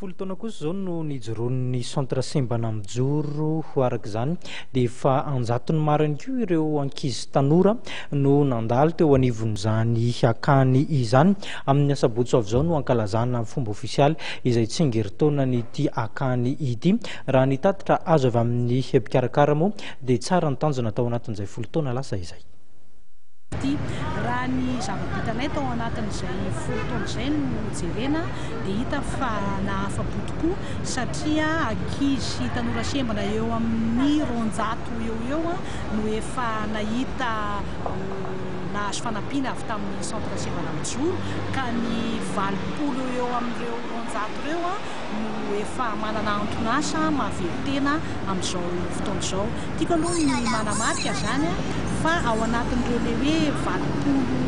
folo taona kosa zao no nijoroan'ny centre Sembana Mijoro ho araka izany dia efa anjatony maro ihany koa ireo ankizy tanora no nandalo teo anivon'izany akany izany. Amin'ny asabotsy avy izao no ankalazana fomba ofisialy izay tsingeritaona n'ity akany ity. Raha ny tatitra azo avy amin'ny mpikarakara moa dia tsara ny tanjona tao anatin'izay folo taona lasa izay. Raha ny zava-bitanay tao anatin'izay folo taona izay no jerena dia hita fa nahafa-po tokoa satria ankizy tanora Sembana eo amin'ny 200 eo no efa nahita nahazo fanampiana avy tamin'ny centre Sembana Mijoro, ka ny 80 eo amin'ireo 200 ireo no efa manana anton'asa mahavelo-tena amin'izao fotoana izao. Tiako aloha ny manamarika zany fa ao anatin'ireo lehibe 80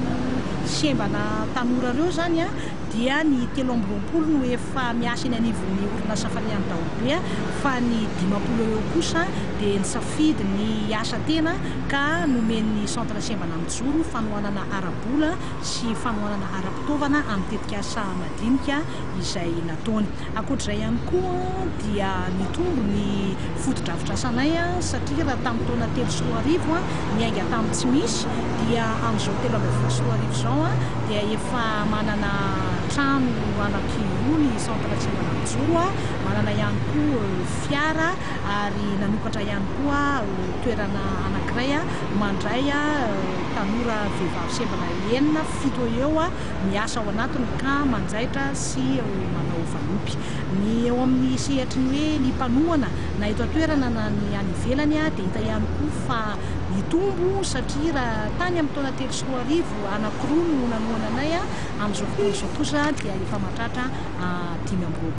Sembana tanora ireo zany dia ny 30 no efa miasa eny anivon'ny orinasa falian'ny daholobe, fa ny 50 eo kosa dia nisafidy ny asa tena ka nomen'ny centre Sembana Mijoro fanohanana ara-bola sy fanohanana ara-pitaovana amin'ny tetika asa madinika izay nataony. Ankoatr'izay ihany koa dia nitombo ny foto-drafitrasanay satria raha tamin'ny taona 3 miainga tamin'ny tsy misy dia amin'izao 3 izao dia efa manana trano anankiroa ny centre Sembana Mijoro, manana ihany koa fiara ary nanokatra ihany koa toerana anankiray mandray tanora vehivavy Sembana 7 eo miasa ao anatiny ka manjaitra sy manao vanopy. Ny eo amin'ny sehatry ny hoe ny mpanohana na eto an-toerana na ny any ivelany dia hita ihany koa fa nitombo satria raha tany amin'ny taona 3 anankiroa no nanohana anay amin'izao fotoana izao kosa dia efa mahatratra 5